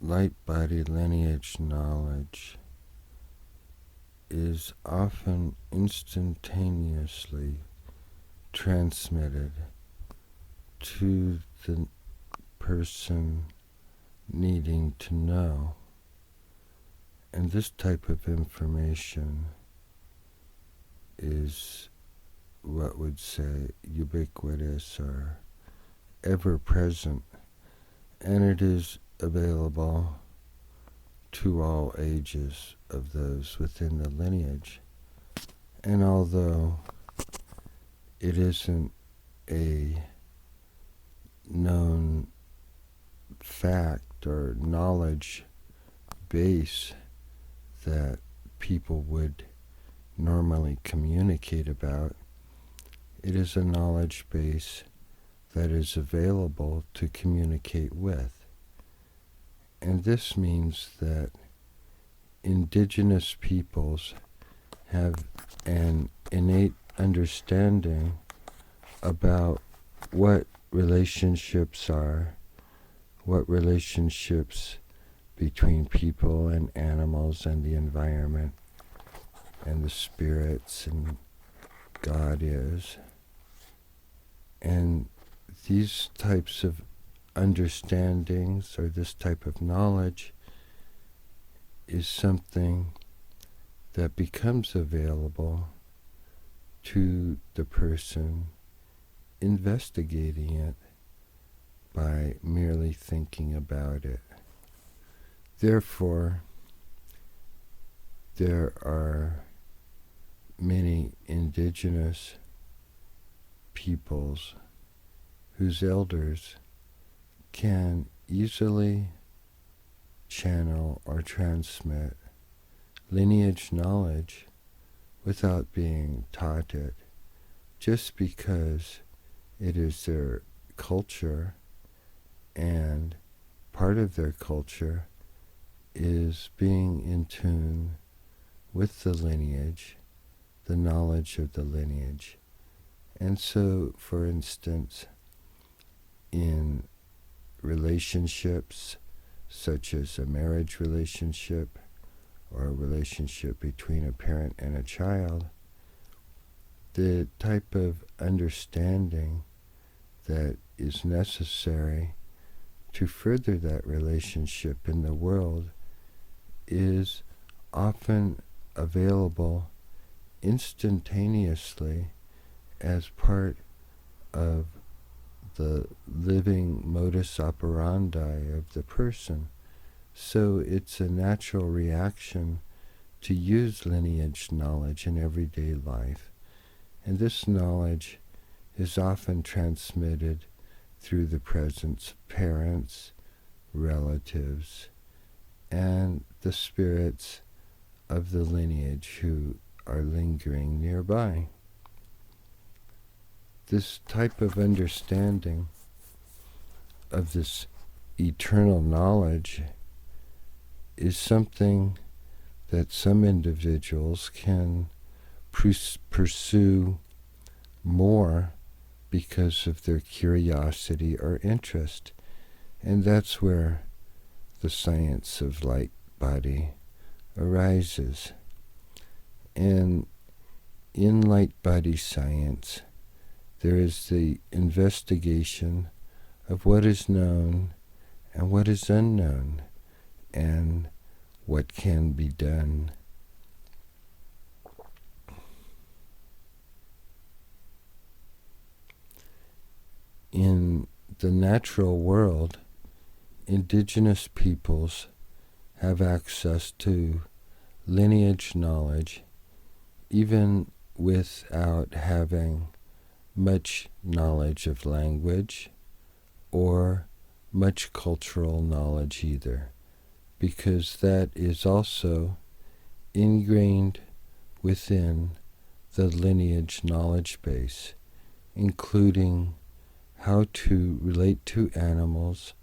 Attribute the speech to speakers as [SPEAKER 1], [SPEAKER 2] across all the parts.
[SPEAKER 1] Lightbody lineage knowledge is often instantaneously transmitted to the person needing to know. And this type of information is what would say ubiquitous or ever present, and it is available to all ages of those within the lineage. And although it isn't a known fact or knowledge base that people would normally communicate about, it is a knowledge base that is available to communicate with. And this means that indigenous peoples have an innate understanding about what relationships are, what relationships between people and animals and the environment and the spirits and God is. And these types of understandings or this type of knowledge is something that becomes available to the person investigating it by merely thinking about it. Therefore, there are many indigenous peoples whose elders can easily channel or transmit lineage knowledge without being taught it, just because it is their culture, and part of their culture is being in tune with the lineage, the knowledge of the lineage. And so, for instance, in relationships such as a marriage relationship or a relationship between a parent and a child, the type of understanding that is necessary to further that relationship in the world is often available instantaneously as part of the living modus operandi of the person. So it's a natural reaction to use lineage knowledge in everyday life. And this knowledge is often transmitted through the presence of parents, relatives, and the spirits of the lineage who are lingering nearby. This type of understanding of this eternal knowledge is something that some individuals can pursue more because of their curiosity or interest. And that's where the science of light body arises. And in light body science, there is the investigation of what is known and what is unknown, and what can be done. In the natural world, indigenous peoples have access to lineage knowledge even without having much knowledge of language or much cultural knowledge either, because that is also ingrained within the lineage knowledge base, including how to relate to animals,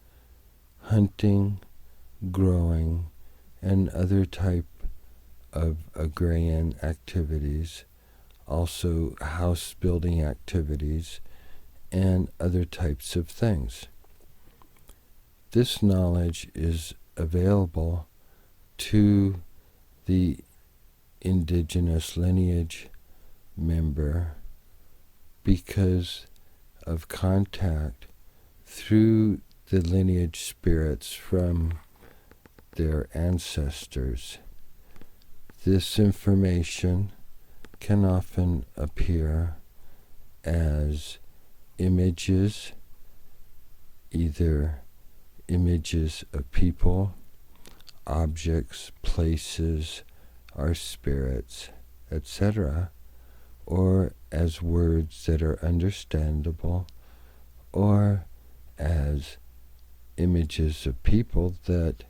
[SPEAKER 1] hunting, growing, and other type of agrarian activities, also house building activities, and other types of things. This knowledge is available to the indigenous lineage member because of contact through the lineage spirits from their ancestors. This information can often appear as images, either images of people, objects, places, our spirits, etc., or as words that are understandable, or as images of people that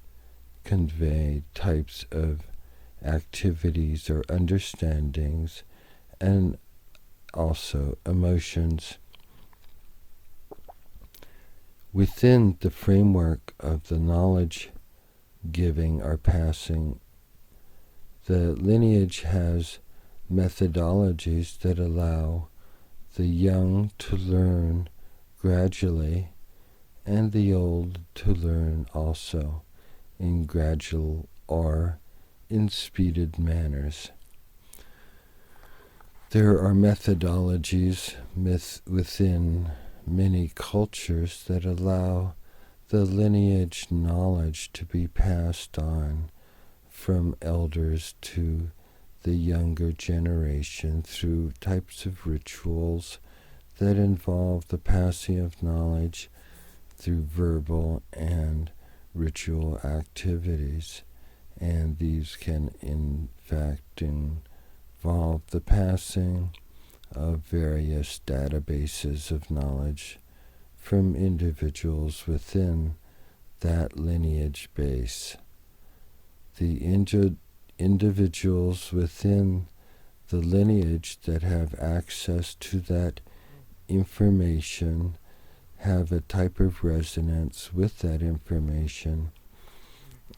[SPEAKER 1] convey types of activities or understandings, and also emotions. Within the framework of the knowledge giving or passing, the lineage has methodologies that allow the young to learn gradually and the old to learn also in gradual or in speeded manners. There are methodologies within many cultures that allow the lineage knowledge to be passed on from elders to the younger generation through types of rituals that involve the passing of knowledge through verbal and ritual activities. And these can in fact involve the passing of various databases of knowledge from individuals within that lineage base. The individuals within the lineage that have access to that information have a type of resonance with that information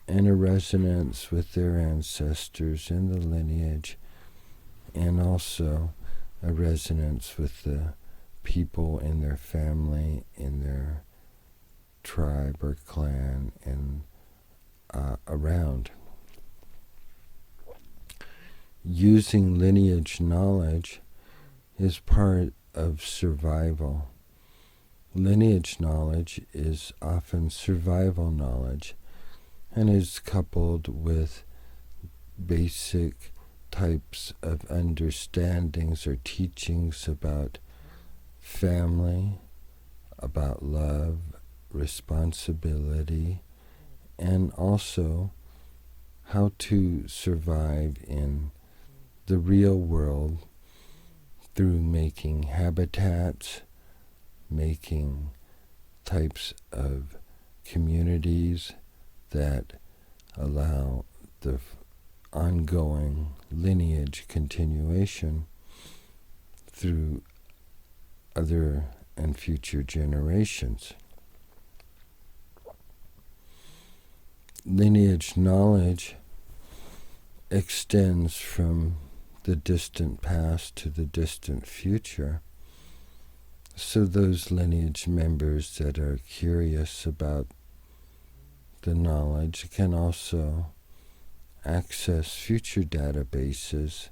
[SPEAKER 1] and a resonance with their ancestors in the lineage, and also a resonance with the people in their family, in their tribe or clan, and around. Using lineage knowledge is part of survival. Lineage knowledge is often survival knowledge and is coupled with basic types of understandings or teachings about family, about love, responsibility, and also how to survive in the real world through making habitats, making types of communities that allow the ongoing lineage continuation through other and future generations. Lineage knowledge extends from the distant past to the distant future. So those lineage members that are curious about the knowledge can also access future databases.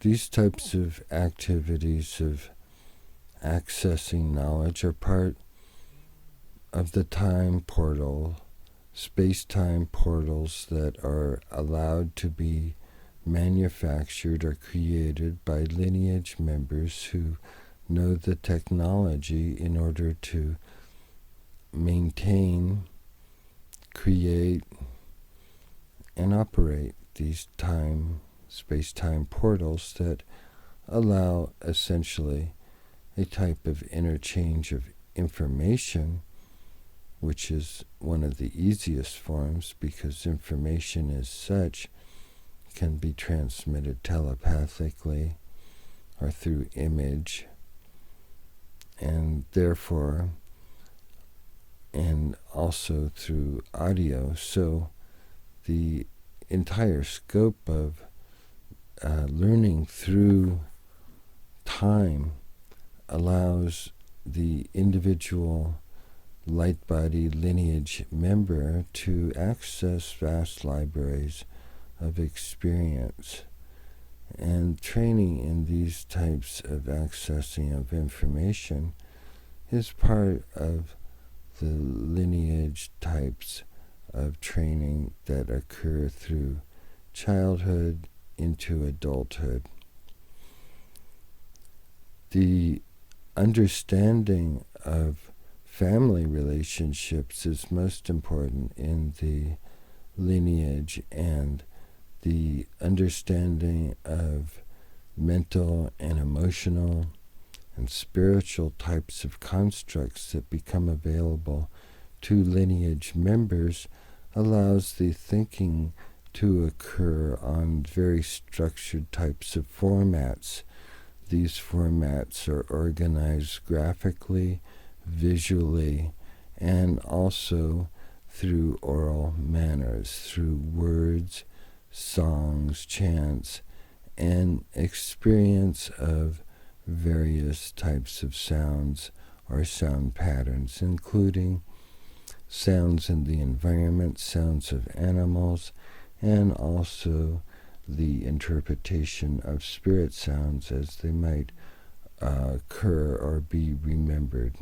[SPEAKER 1] These types of activities of accessing knowledge are part of the time portal, space-time portals that are allowed to be manufactured or created by lineage members who know the technology in order to maintain, create, and operate these space-time portals that allow essentially a type of interchange of information, which is one of the easiest forms because information as such can be transmitted telepathically or through image, and therefore, and also through audio. So the entire scope of learning through time allows the individual Lightbody lineage member to access vast libraries of experience. And training in these types of accessing of information is part of the lineage types of training that occur through childhood into adulthood. The understanding of family relationships is most important in the lineage, and the understanding of mental and emotional and spiritual types of constructs that become available to lineage members allows the thinking to occur on very structured types of formats. These formats are organized graphically, visually, and also through oral manners, through words, songs, chants, and experience of various types of sounds or sound patterns, including sounds in the environment, sounds of animals, and also the interpretation of spirit sounds as they might occur or be remembered.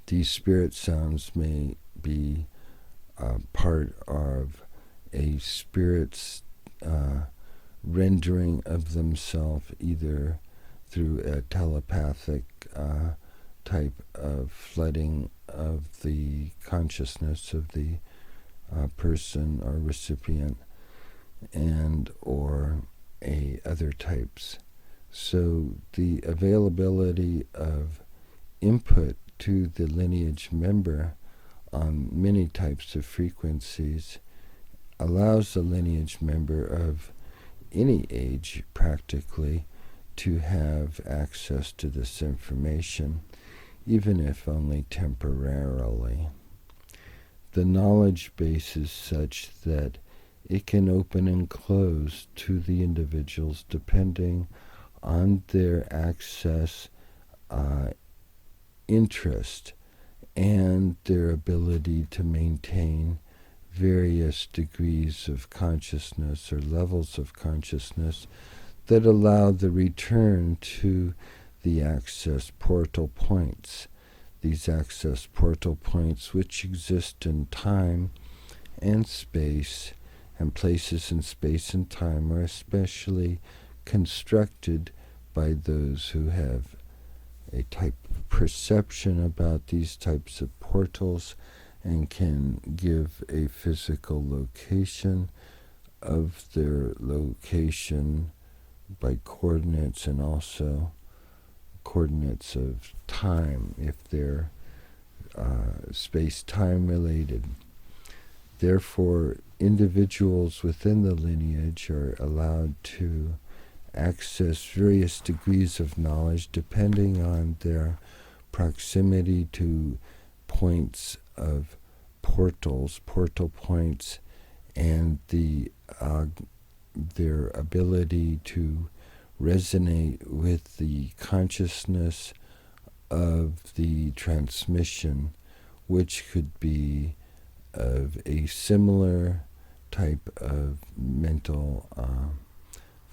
[SPEAKER 1] These spirit sounds may be part of a spirit's rendering of themselves, either through a telepathic type of flooding of the consciousness of the person or recipient, and or other types. So the availability of input to the lineage member on many types of frequencies allows the lineage member of any age practically to have access to this information, even if only temporarily. The knowledge base is such that it can open and close to the individuals depending on their access, interest, and their ability to maintain various degrees of consciousness or levels of consciousness that allow the return to the access portal points. These access portal points, which exist in time and space, and places in space and time, are especially constructed by those who have a type of perception about these types of portals and can give a physical location of their location by coordinates, and also coordinates of time if they're space-time related. Therefore, individuals within the lineage are allowed to access various degrees of knowledge depending on their proximity to points of portals, portal points, and their ability to resonate with the consciousness of the transmission, which could be of a similar type of mental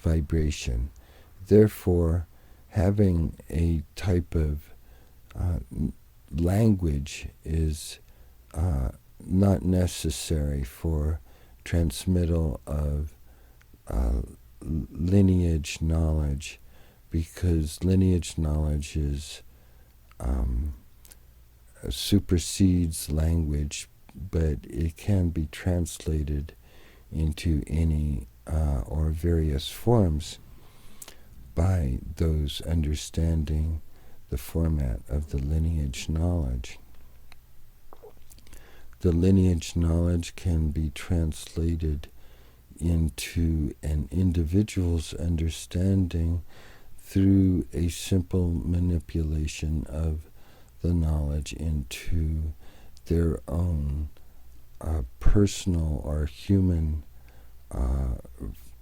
[SPEAKER 1] vibration. Therefore, having a type of language is not necessary for transmittal of lineage knowledge, because lineage knowledge is supersedes language, but it can be translated into any or various forms by those understanding the format of the lineage knowledge. The lineage knowledge can be translated into an individual's understanding through a simple manipulation of the knowledge into their own personal or human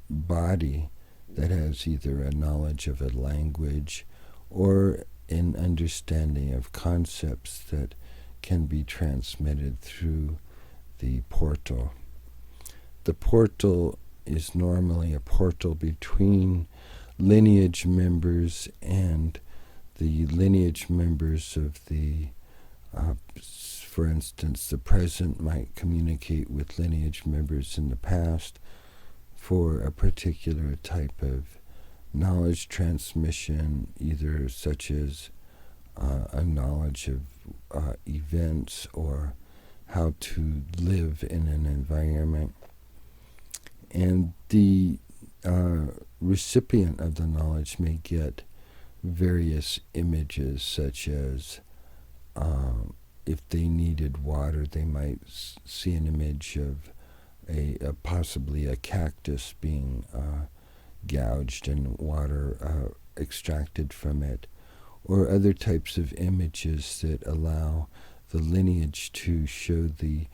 [SPEAKER 1] body that has either a knowledge of a language or an understanding of concepts that can be transmitted through the portal. The portal is normally a portal between lineage members and the lineage members of the, for instance, the present might communicate with lineage members in the past for a particular type of knowledge transmission, either such as a knowledge of events or how to live in an environment. And the recipient of the knowledge may get various images, such as if they needed water, they might see an image of possibly a cactus being gouged and water extracted from it, or other types of images that allow the lineage to show the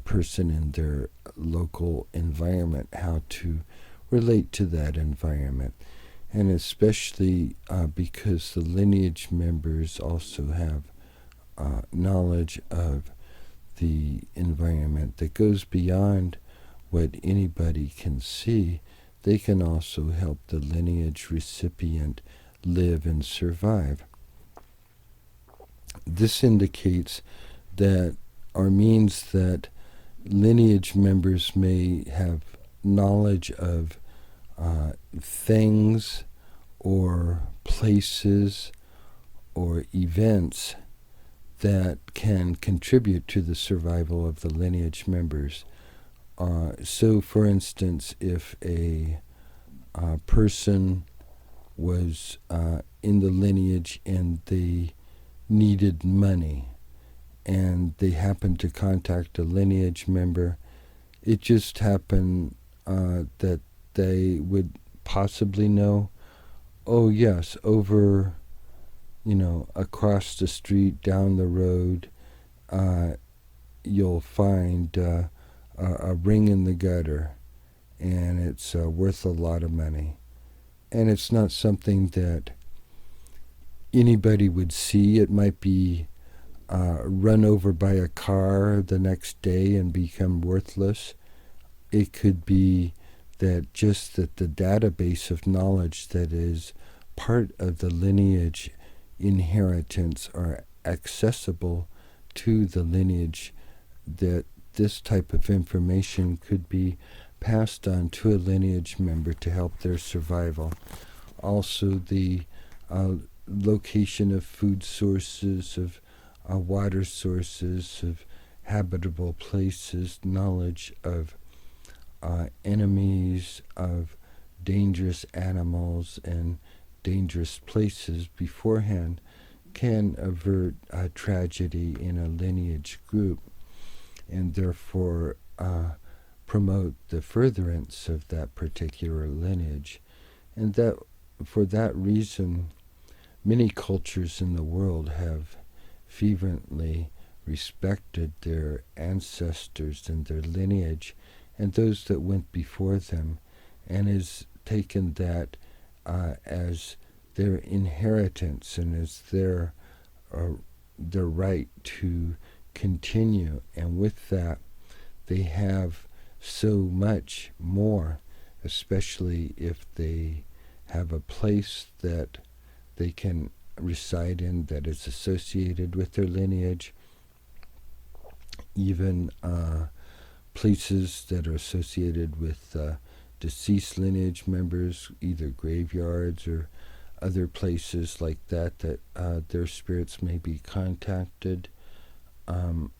[SPEAKER 1] person in their local environment how to relate to that environment. And especially because the lineage members also have knowledge of the environment that goes beyond what anybody can see, they can also help the lineage recipient live and survive. This indicates that, or means that, lineage members may have knowledge of things or places or events that can contribute to the survival of the lineage members. So, for instance, if a person was in the lineage and they needed money, and they happened to contact a lineage member, it just happened that they would possibly know, oh yes, over, across the street, down the road, you'll find a ring in the gutter, and it's worth a lot of money. And it's not something that anybody would see. It might be run over by a car the next day and become worthless. It could be that just that the database of knowledge that is part of the lineage inheritance are accessible to the lineage, that this type of information could be passed on to a lineage member to help their survival. Also, the location of food sources, of water sources, of habitable places, knowledge of enemies, of dangerous animals and dangerous places beforehand can avert a tragedy in a lineage group, and therefore promote the furtherance of that particular lineage. And that, for that reason, many cultures in the world have fervently respected their ancestors and their lineage and those that went before them, and has taken that as their inheritance and as their right to continue. And with that, they have so much more, especially if they have a place that they can reside in that is associated with their lineage, even places that are associated with deceased lineage members, either graveyards or other places like that, that their spirits may be contacted.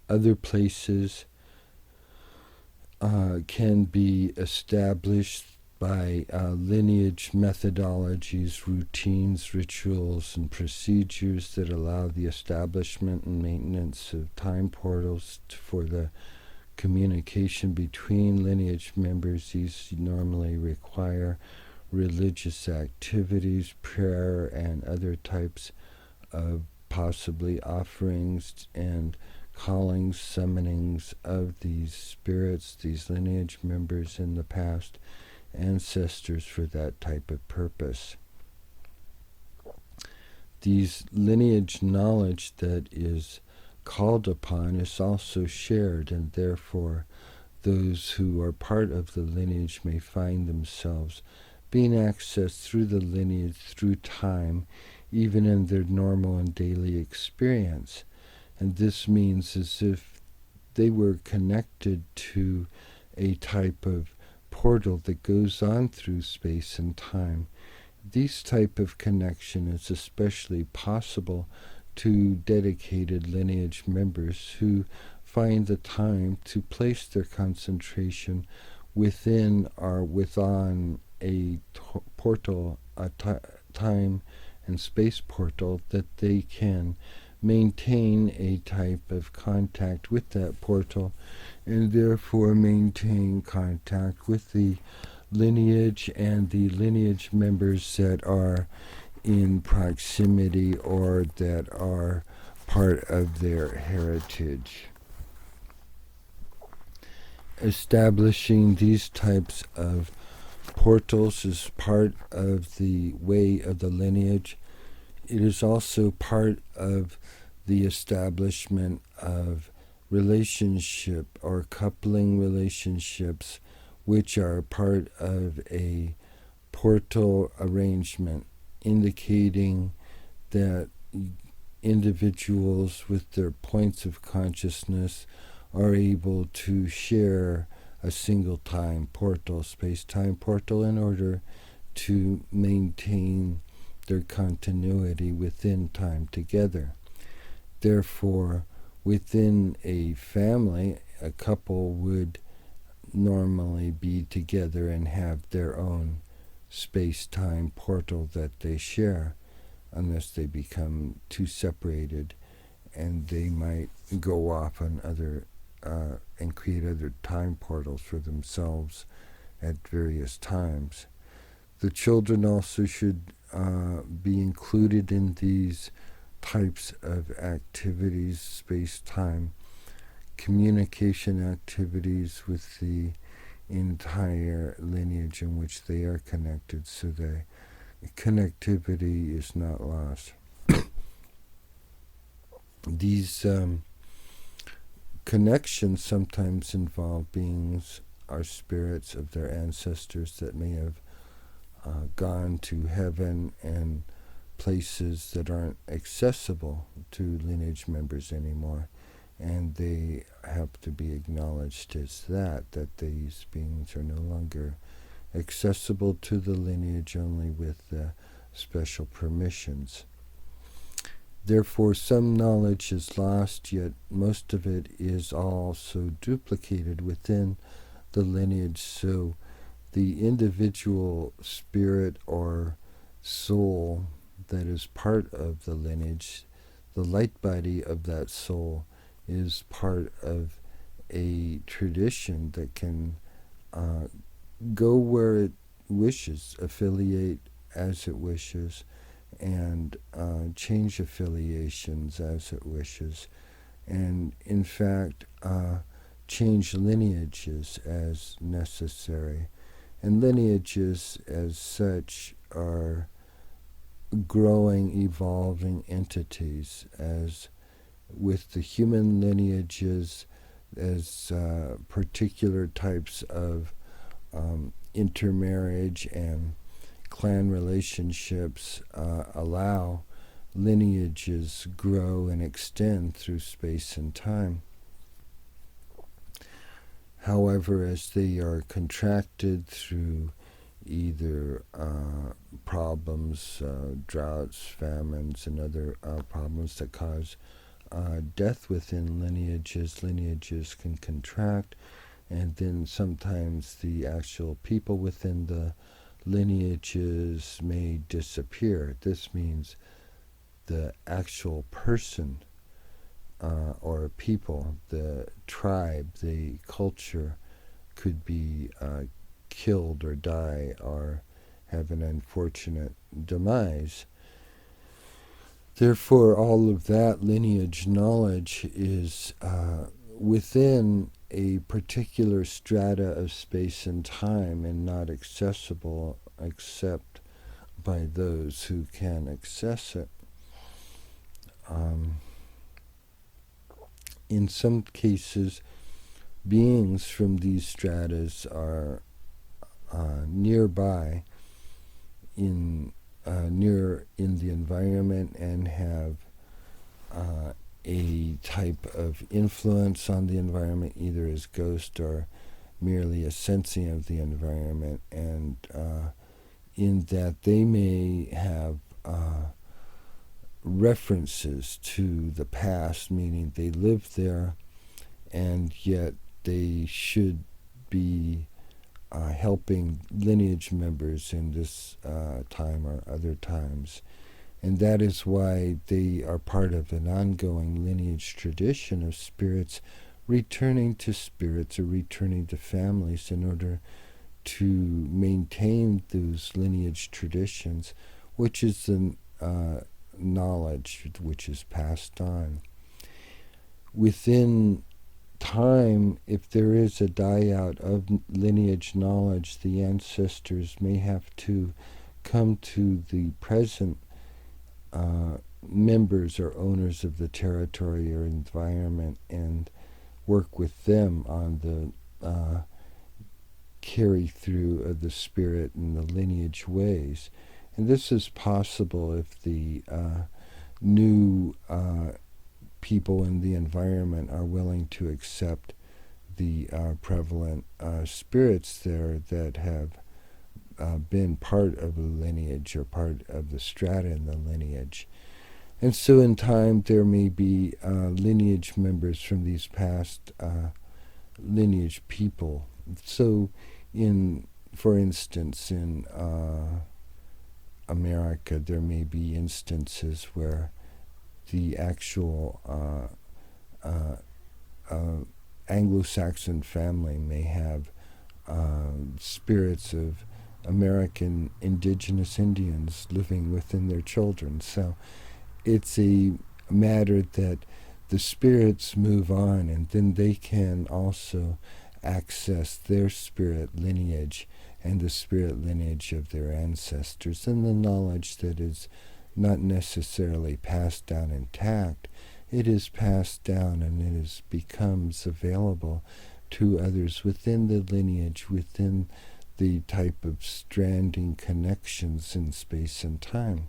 [SPEAKER 1] Other places can be established by lineage methodologies, routines, rituals, and procedures that allow the establishment and maintenance of time portals for the communication between lineage members. These normally require religious activities, prayer, and other types of possibly offerings and callings, summonings of these spirits, these lineage members in the past, ancestors for that type of purpose. These lineage knowledge that is called upon is also shared, and therefore those who are part of the lineage may find themselves being accessed through the lineage through time, even in their normal and daily experience. And this means as if they were connected to a type of portal that goes on through space and time. This type of connection is especially possible to dedicated lineage members who find the time to place their concentration within or within a portal, a time and space portal, that they can maintain a type of contact with that portal and therefore maintain contact with the lineage and the lineage members that are in proximity or that are part of their heritage. Establishing these types of portals is part of the way of the lineage. It is also part of the establishment of relationship or coupling relationships, which are part of a portal arrangement, indicating that individuals with their points of consciousness are able to share a single time portal, space-time portal, in order to maintain their continuity within time together. Therefore, within a family, a couple would normally be together and have their own space-time portal that they share, unless they become too separated, and they might go off on other and create other time portals for themselves at various times. The children also should be included in these types of activities, space-time communication activities with the entire lineage in which they are connected, so the connectivity is not lost. These connections sometimes involve beings or spirits of their ancestors that may have gone to heaven and places that aren't accessible to lineage members anymore, and they have to be acknowledged as that these beings are no longer accessible to the lineage, only with special permissions. Therefore, some knowledge is lost, yet most of it is also duplicated within the lineage, so the individual spirit or soul that is part of the lineage, the light body of that soul, is part of a tradition that can go where it wishes, affiliate as it wishes, and change affiliations as it wishes, and in fact change lineages as necessary. And lineages as such are growing, evolving entities, as with the human lineages as particular types of intermarriage and clan relationships allow lineages grow and extend through space and time. However, as they are contracted through either problems, droughts, famines, and other problems that cause death within lineages, lineages can contract, and then sometimes the actual people within the lineages may disappear. This means the actual person or people, the tribe, the culture, could be killed or die or have an unfortunate demise. Therefore, all of that lineage knowledge is within a particular strata of space and time and not accessible except by those who can access it. in some cases, beings from these stratas are nearby near in the environment and have a type of influence on the environment, either as ghost or merely a sensing of the environment, and in that they may have references to the past, meaning they lived there, and yet they should be helping lineage members in this time or other times. And that is why they are part of an ongoing lineage tradition of spirits returning to spirits or returning to families in order to maintain those lineage traditions, which is the knowledge which is passed on. Within time, if there is a die-out of lineage knowledge, the ancestors may have to come to the present members or owners of the territory or environment and work with them on the carry through of the spirit and the lineage ways. And this is possible if the new people in the environment are willing to accept the prevalent spirits there that have been part of the lineage or part of the strata in the lineage. And so in time there may be lineage members from these past lineage people. So for instance, in America, there may be instances where the actual Anglo-Saxon family may have spirits of American indigenous Indians living within their children. So it's a matter that the spirits move on, and then they can also access their spirit lineage and the spirit lineage of their ancestors, and the knowledge that is not necessarily passed down intact. It is passed down and becomes available to others within the lineage, within the type of stranding connections in space and time.